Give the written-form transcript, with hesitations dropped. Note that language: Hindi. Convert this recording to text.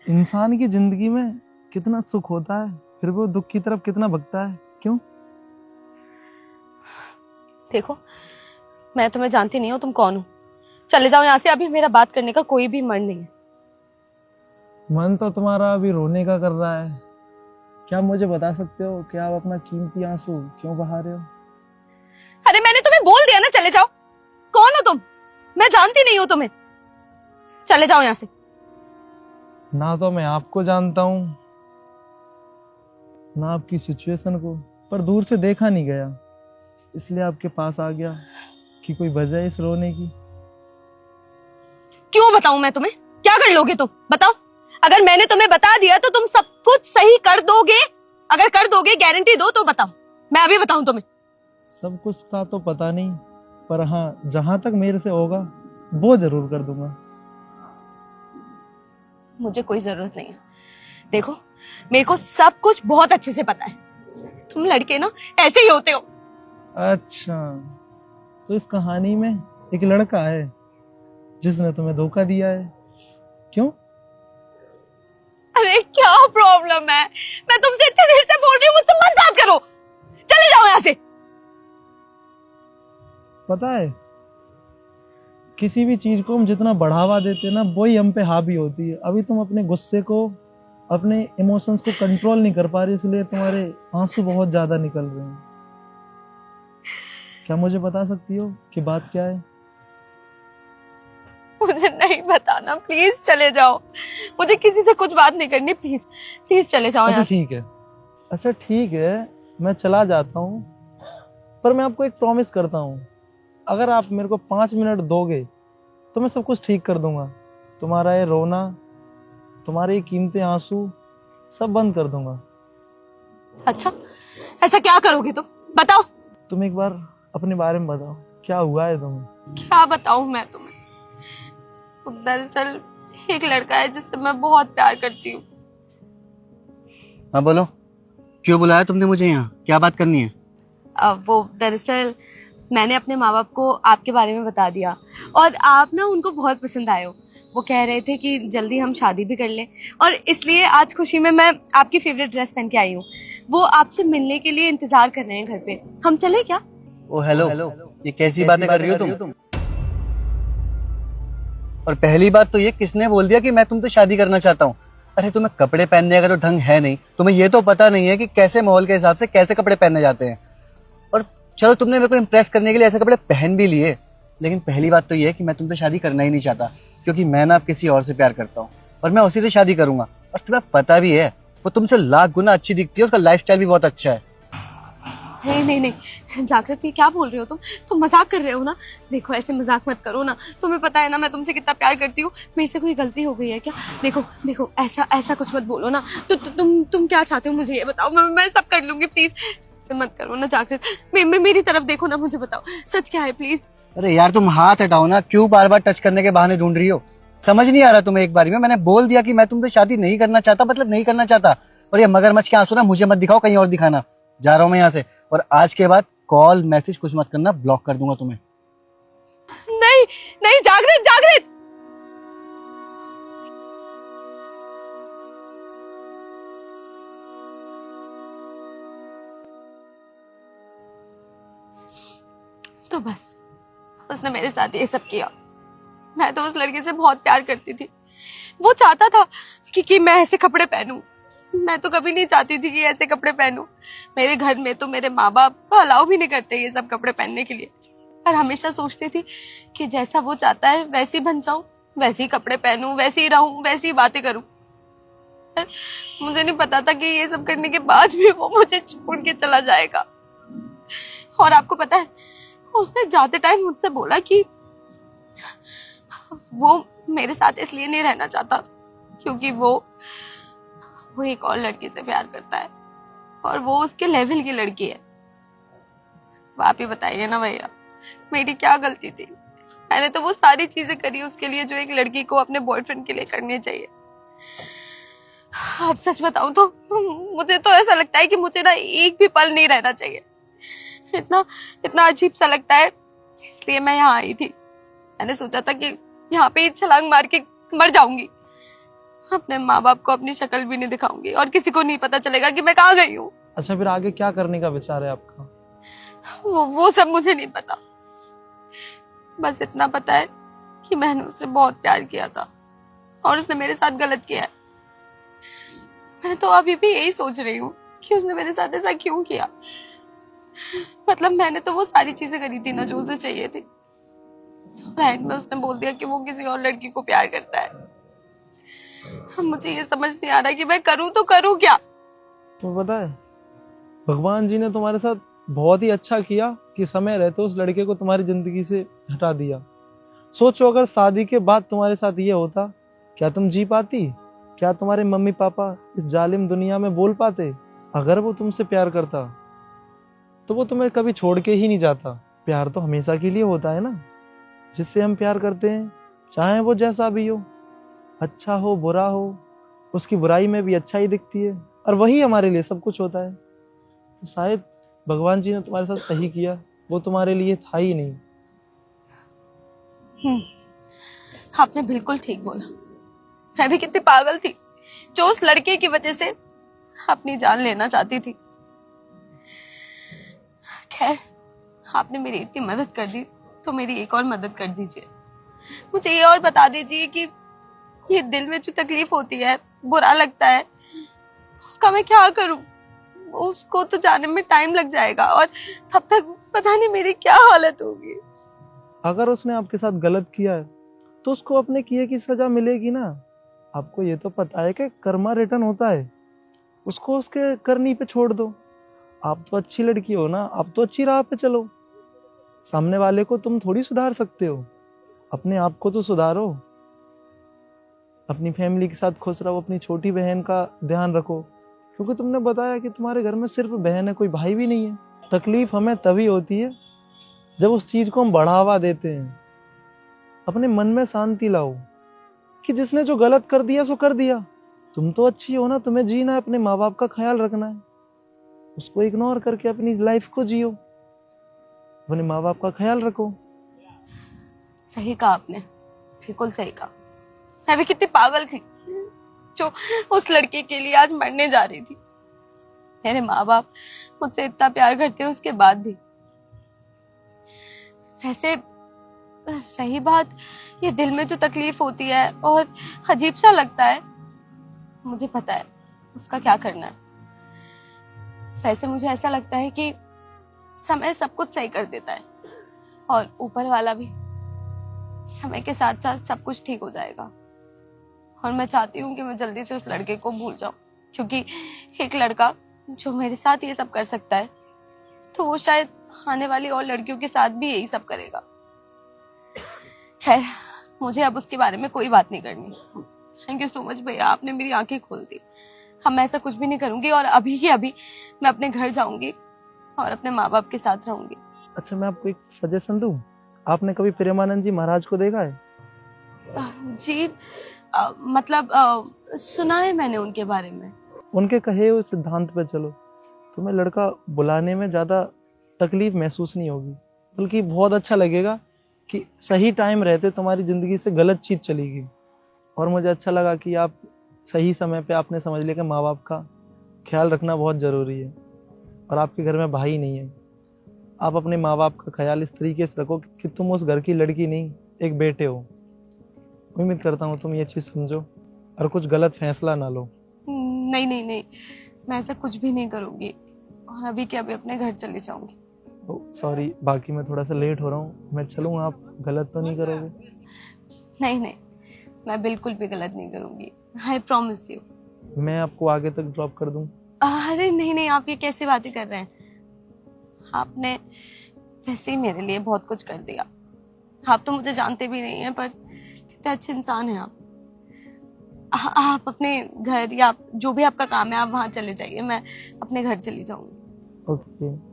इंसान की जिंदगी में कितना सुख होता है, फिर वो दुख की तरफ कितना भगता है, क्यों? देखो, मैं तुम्हें जानती नहीं हूँ, तुम कौन हो। चले जाओ यहाँ से, अभी मेरा बात करने का कोई भी मन नहीं है। मन तो तुम्हारा अभी रोने का कर रहा है। क्या मुझे बता सकते हो कि आप अपना कीमती आंसू क्यों बहा रहे हो? अरे मैंने तुम्हें बोल दिया ना, चले जाओ। कौन हो तुम? मैं जानती नहीं हूँ तुम्हें। चले जाओ यहाँ से। ना तो मैं आपको जानता हूँ, ना आपकी सिचुएशन को, पर दूर से देखा नहीं गया, इसलिए आपके पास आ गया कि कोई वजह है इस रोने की। क्यों बताऊं मैं तुम्हें? क्या कर लोगे तुम, बताओ। अगर मैंने तुम्हें बता दिया तो तुम सब कुछ सही कर दोगे? अगर कर दोगे, गारंटी दो तो बताओ, मैं अभी बताऊं तुम्हें। सब कुछ का तो पता नहीं, पर हाँ, जहां तक मेरे से होगा वो जरूर कर दूंगा। मुझे कोई जरूरत नहीं है। देखो, मेरे को सब कुछ बहुत अच्छे से पता है। तुम लड़के ना ऐसे ही होते हो। अच्छा, तो इस कहानी में एक लड़का है जिसने तुम्हें धोखा दिया है, क्यों? अरे क्या प्रॉब्लम है? मैं तुमसे इतनी देर से बोल रही हूँ, मुझसे मत बात करो। चले जाओ यहाँ से। पता है, किसी भी चीज को हम जितना बढ़ावा देते हैं ना, वही हम पे हावी होती है। अभी तुम अपने गुस्से को, अपने इमोशंस को कंट्रोल नहीं कर पा रही, इसलिए तुम्हारे आंसू बहुत ज्यादा निकल रहे हैं। क्या मुझे बता सकती हो कि बात क्या है? मुझे नहीं बताना, प्लीज चले जाओ। मुझे किसी से कुछ बात नहीं करनी, प्लीज प्लीज चले जाओ अच्छा यहाँ से। ठीक है, अच्छा ठीक है, मैं चला जाता हूँ, पर मैं आपको एक प्रॉमिस करता हूँ, अगर आप मेरे को 5 मिनट दोगे तो मैं सब कुछ ठीक कर दूंगा। तुम्हारा ये रोना, तुम्हारे ये कीमती आंसू सब बंद कर दूंगा। अच्छा, ऐसा क्या करोगे तुम, बताओ। तुम एक बार अपने बारे में बताओ, क्या हुआ है तुम्हें? क्या बताऊं मैं तुम्हें? दरअसल एक लड़का है जिससे मैं बहुत प्यार करती हूँ। हाँ बोलो, क्यों बुलाया तुमने मुझे यहाँ? क्या बात करनी है? वो दरअसल मैंने अपने माँ बाप को आपके बारे में बता दिया और आप ना उनको बहुत पसंद आए हो। वो कह रहे थे कि जल्दी हम शादी भी कर लें, और इसलिए आज खुशी में मैं आपकी फेवरेट ड्रेस पहन के आई हूँ। वो आपसे मिलने के लिए इंतजार कर रहे हैं घर पे। हम चले क्या? ओ हेलो, ये कैसी बातें कर रही हो तुम? और पहली बात तो ये, किसने बोल दिया कि मैं तुमसे शादी करना चाहता हूँ? अरे तुम्हें कपड़े पहनने का तो ढंग है नहीं, तुम्हें ये तो पता नहीं है कि कैसे माहौल के हिसाब से कैसे कपड़े पहने जाते हैं। और चलो, तुमने मेरे को इम्प्रेस करने के लिए ऐसे कपड़े पहन भी लिए, लेकिन पहली बात तो ये है कि मैं तुमसे शादी करना ही नहीं चाहता, क्योंकि मैं ना किसी और से प्यार करता हूँ और मैं उसी से शादी करूंगा। और तुम्हें पता भी है, वो तुमसे लाख गुना अच्छी दिखती है, उसका लाइफस्टाइल भी बहुत अच्छा है। नहीं नहीं नहीं जागृत, ये क्या बोल रहे हो तुम मजाक कर रहे हो ना? देखो, ऐसे मजाक मत करो ना। तुम्हें पता है ना मैं तुमसे कितना प्यार करती हूँ। मेरे से कोई गलती हो गई है क्या? देखो देखो, ऐसा ऐसा कुछ मत बोलो ना। तुम क्या चाहते हो मुझे ये बताओ, मैं सब कर लूंगी। प्लीज ऐसे मत करो ना जागृत। मेरी तरफ देखो ना, मुझे बताओ सच क्या है, प्लीज। अरे यार तुम हाथ हटाओ ना, क्यों बार बार टच करने के बहाने ढूंढ रही हो? समझ नहीं आ रहा तुम्हें? एक बारी में मैंने बोल दिया कि मैं तुमसे शादी नहीं करना चाहता, मतलब नहीं करना चाहता। और ये मगरमच्छ के आंसू ना मुझे मत दिखाओ, कहीं और दिखाना। जा रहा हूं मैं यहाँ से, और आज के बाद कॉल मैसेज कुछ मत करना, ब्लॉक कर दूंगा तुम्हें। नहीं नहीं जागृत, जागृत। तो बस उसने मेरे साथ ये सब किया। मैं तो उस लड़के से बहुत प्यार करती थी। वो चाहता था कि मैं ऐसे कपड़े पहनूं। मैं तो कभी नहीं चाहती थी कि ऐसे कपड़े पहनूं। मेरे घर में तो मेरे माँ बाप अलाउ भी नहीं करते ये सब कपड़े पहनने के लिए। और हमेशा सोचती थी कि जैसा वो चाहता है वैसे ही बन जाऊं, वैसे ही कपड़े पहनूं, वैसे ही रहूं, वैसे ही बातें करूं। मुझे नहीं पता था कि ये सब करने के बाद भी वो मुझे छोड़ के चला जाएगा। और आपको पता है, उसने जाते टाइम मुझसे बोला कि वो मेरे साथ इसलिए नहीं रहना चाहता क्योंकि वो एक और लड़की से प्यार करता है और वो उसके लेवल की लड़की है। आप ही बताइए ना भैया, मेरी क्या गलती थी? मैंने तो वो सारी चीजें करी उसके लिए जो एक लड़की को अपने बॉयफ्रेंड के लिए करनी चाहिए। आप सच बताऊं तो मुझे तो ऐसा लगता है कि मुझे ना एक भी पल नहीं रहना चाहिए। इतना इतना अजीब सा लगता है, इसलिए मैं यहाँ आई थी। मैंने सोचा था कि यहाँ पे ही छलांग मार के मर जाऊंगी। अपने माँ बाप को अपनी शक्ल भी नहीं दिखाऊंगी और किसी को नहीं पता चलेगा कि मैं कहाँ गई हूँ। अच्छा, फिर आगे क्या करने का विचार है आपका? वो सब मुझे नहीं पता। बस इतना पता है कि मैंने उससे बहुत प्यार किया था और उसने मेरे साथ गलत किया है। मैं तो अभी भी यही सोच रही हूँ कि उसने मेरे साथ ऐसा क्यों किया। मतलब मैंने तो वो सारी चीजें करी थी ना जो उसे चाहिए थी। तो एंड में उसने बोल दिया कि वो किसी और लड़की को प्यार करता है। अब मुझे ये समझ नहीं आ रहा कि मैं करूँ तो करूँ क्या। तो पता है, भगवान जी ने तुम्हारे साथ बहुत ही अच्छा किया कि समय रहते उस लड़के को तुम्हारी जिंदगी से हटा दिया। सोचो, अगर शादी के बाद तुम्हारे साथ ये होता, क्या तुम जी पाती? क्या तुम्हारे मम्मी पापा इस जालिम दुनिया में बोल पाते? अगर वो तुमसे प्यार करता तो वो तुम्हें कभी छोड़ के ही नहीं जाता। प्यार तो हमेशा के लिए होता है ना। जिससे हम प्यार करते हैं, चाहे वो जैसा भी हो, अच्छा हो बुरा हो, उसकी बुराई में भी अच्छाई दिखती है और वही हमारे लिए सब कुछ होता है। तो शायद भगवान जी ने तुम्हारे साथ सही किया, वो तुम्हारे लिए था ही नहीं। आपने बिल्कुल ठीक बोला। मैं भी कितनी पागल थी जो उस लड़के की वजह से अपनी जान लेना चाहती थी। खैर, आपने मेरी इतनी मदद कर दी तो मेरी एक और मदद कर दीजिए। मुझे ये और बता दीजिए कि ये दिल में जो तकलीफ होती है, बुरा लगता है, उसका मैं क्या करूं। उसको तो जाने में टाइम लग जाएगा और तब तक पता नहीं मेरी क्या हालत होगी। अगर उसने आपके साथ गलत किया है तो उसको अपने किए की सजा मिलेगी ना। आपको ये तो पता है कि कर्मा रिटर्न होता है। उसको उसके करनी पे छोड़ दो। आप तो अच्छी लड़की हो ना, आप तो अच्छी राह पे चलो। सामने वाले को तुम थोड़ी सुधार सकते हो, अपने आप को तो सुधारो। अपनी फैमिली के साथ खुश रहो, अपनी छोटी बहन का ध्यान रखो, क्योंकि तुमने बताया कि तुम्हारे घर में सिर्फ बहन है, कोई भाई भी नहीं है। तकलीफ हमें तभी होती है जब उस चीज को हम बढ़ावा देते हैं। अपने मन में शांति लाओ कि जिसने जो गलत कर दिया सो कर दिया। तुम तो अच्छी हो ना, तुम्हें जीना है, अपने माँ बाप का ख्याल रखना है। उसको इग्नोर करके अपनी लाइफ को जियो, अपने माँ बाप का ख्याल रखो। सही कहा आपने, बिल्कुल सही कहा। मैं भी कितनी पागल थी जो उस लड़के के लिए आज मरने जा रही थी। मेरे माँ बाप मुझसे इतना प्यार करते हैं उसके बाद भी। वैसे सही बात, ये दिल में जो तकलीफ होती है और अजीब सा लगता है, मुझे पता है उसका क्या करना है। वैसे मुझे ऐसा लगता है कि समय सब कुछ सही कर देता है और ऊपर वाला भी समय के साथ साथ सब कुछ ठीक हो जाएगा। और मैं चाहती हूँ कि मैं जल्दी से उस लड़के को भूल जाऊं, क्योंकि एक लड़का जो मेरे साथ ये सब कर सकता है तो वो शायद आने वाली और लड़कियों के साथ भी यही सब करेगा। खैर, मुझे अब उसके बारे में कोई बात नहीं करनी। थैंक यू सो मच भैया, आपने मेरी आंखें खोल दी। हम ऐसा कुछ भी नहीं करूंगी और अभी के अभी मैं अपने घर जाऊंगी और अपने माँ बाप के साथ रहूंगी। अच्छा, मैं आपको एक सजेशन दूं। आपने कभी प्रेमानंद जी महाराज को देखा है? जी, मतलब सुना है मैंने उनके बारे में। उनके कहे हुए सिद्धांत पे चलो, तुम्हें लड़का बुलाने में ज्यादा तकलीफ महसूस नहीं होगी, बल्कि बहुत अच्छा लगेगा कि सही टाइम रहते तुम्हारी जिंदगी से गलत चीज चली गई। और मुझे अच्छा लगा कि आप सही समय पे आपने समझ लिया कि माँ बाप का ख्याल रखना बहुत जरूरी है और आपके घर में भाई नहीं है। आप अपने माँ बाप का ख्याल इस तरीके से रखो कि तुम उस घर की लड़की नहीं, एक बेटे हो। उम्मीद करता हूँ तुम ये चीज समझो और कुछ गलत फैसला ना लो। नहीं नहीं नहीं, मैं ऐसा कुछ भी नहीं करूंगी और अभी के अभी अपने घर चली जाऊंगी। सॉरी, बाकी मैं थोड़ा सा लेट हो रहा हूँ, मैं चलूँ? आप गलत तो नहीं करोगे? नहीं नहीं, मैं बिल्कुल भी गलत नहीं करूंगी। I promise you. मैं आपको आगे तक ड्रॉप कर दूँ? अरे नहीं नहीं, आप ये कैसी बातें कर रहे हैं। आपने वैसे ही मेरे लिए बहुत कुछ कर दिया। आप तो मुझे जानते भी नहीं हैं, पर कितने अच्छे इंसान हैं आप। आप अपने घर या जो भी आपका काम है आप वहां चले जाइए, मैं अपने घर चली जाऊंगी। ओके।